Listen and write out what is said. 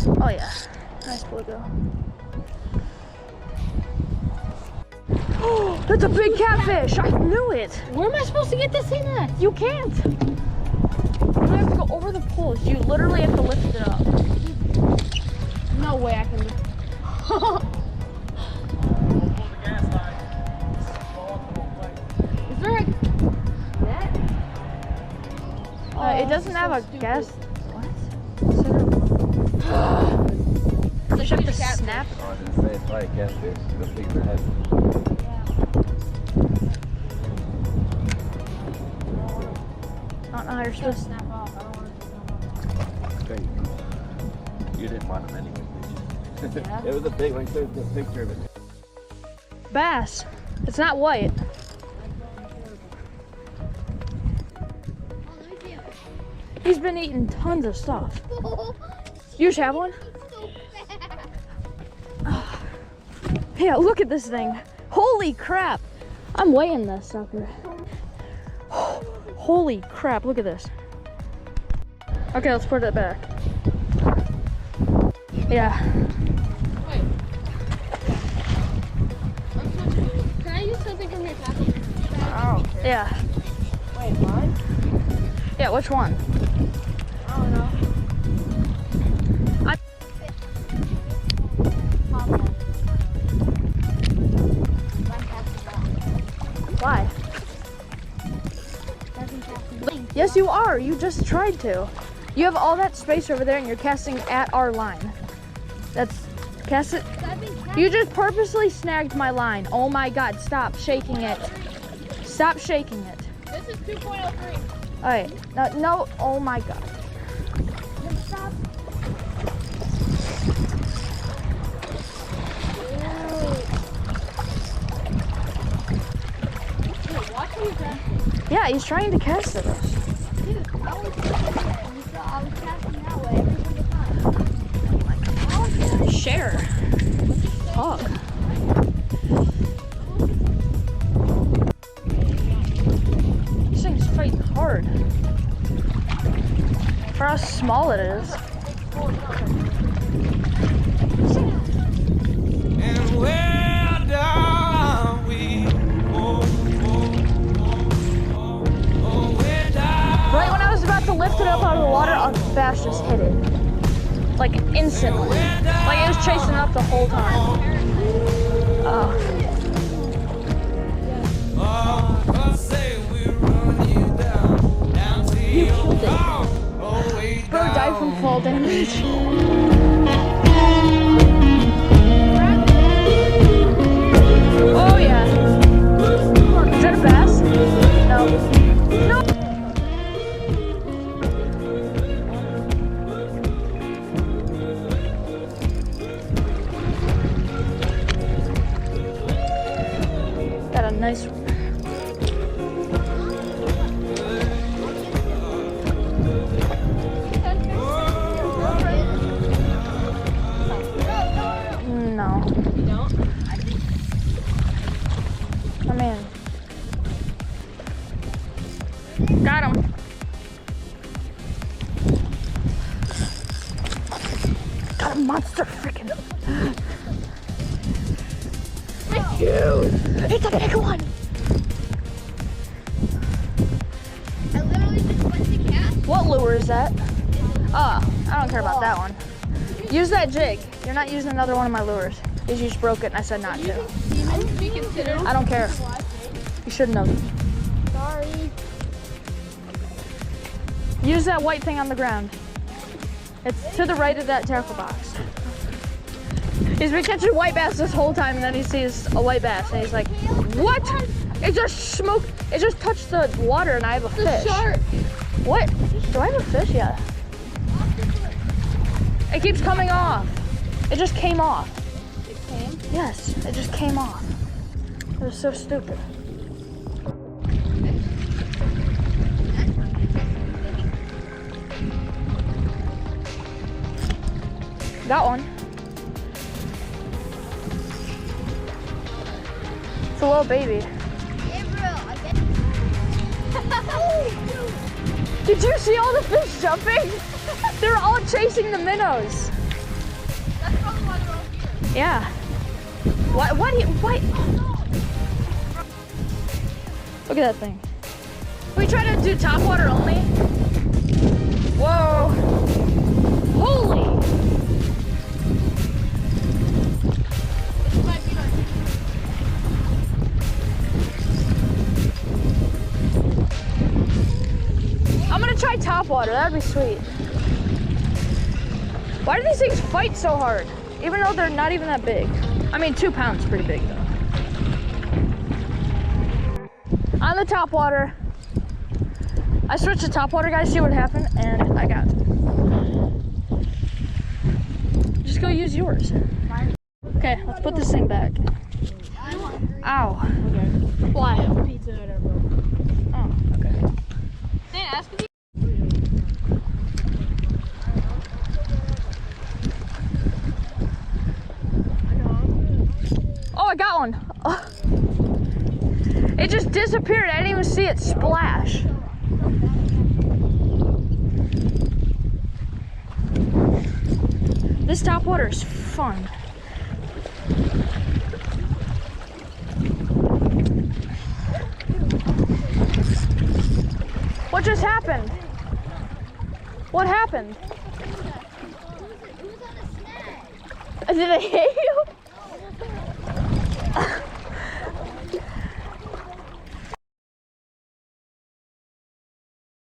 Oh yeah, nice bluegill. Oh, that's a big catfish. I knew it. Where am I supposed to get this in at? You can't. You don't have to go over the poles. You literally have to lift it up. No way I can. Is there a net? It doesn't have a gas. What? You should have to snap. I was gonna say it's like a catfish. The things are heavy. I don't know how you're supposed to snap off. I don't want it to Great. You didn't want them anyway, did you? Yeah. It was a big one. There's a picture of it. Bass. It's not white. He's been eating tons of stuff. You should have one? Yeah, look at this thing. Holy crap. I'm weighing this sucker. Holy crap, look at this. Okay, let's put it back. Yeah. Wait. Can I use something from your package? Oh, yeah. Wait, mine? Yeah, which one? I don't know. Why? Yes, you are. You just tried to. You have all that space over there and you're casting at our line. That's cast it. You just purposely snagged my line. Oh my God, stop shaking it. Stop shaking it. This is 2.03. All right, no, oh my God. Stop. Yeah, he's trying to cast at us. Dude, I was casting that way every single time. Share. Talk. This thing's fighting hard. For how small it is. And where down we Right when I was about to lift it up out of the water, a bass just hit it. Like instantly. Like it was chasing it up the whole time. You killed it. Bro died from fall damage. Oh yeah. Is that a bass? No. No. Got a nice one. No. You don't? I'm in. Got him. Got a monster freaking. It's a big one. I literally just went to cast. What lure is that? I don't care about that one. Use that jig. You're not using another one of my lures. Because you just broke it and I said not to. Demons be considered. I don't care. You shouldn't have. Sorry. Use that white thing on the ground. It's to the right of that tackle box. He's been catching white bass this whole time and then he sees a white bass and he's like, what? It just smoked, it just touched the water and I have a fish. Shark. What? Do I have a fish yet? It keeps coming off. It just came off. It came? Yes, it just came off. It was so stupid. Got one. It's a little baby. Did you see all the fish jumping? They're all chasing the minnows. That's probably why they're all here. Yeah. What Look at that thing. We try to do top water only. Whoa. Holy. This might be our I'm gonna try top water, that'd be sweet. Why do these things fight so hard? Even though they're not even that big. I mean, 2 pounds is pretty big though. On the top water. I switched to top water, guys, see what happened, and I got it. Just go use yours. Okay, let's put this thing back. Ow. Okay. Why? Pizza or whatever. Oh, okay. Dan, ask if you. Oh, I got one. Oh. It just disappeared. I didn't even see it splash. This top water is fun. What just happened? What happened? It was on a snag. Did it hit you?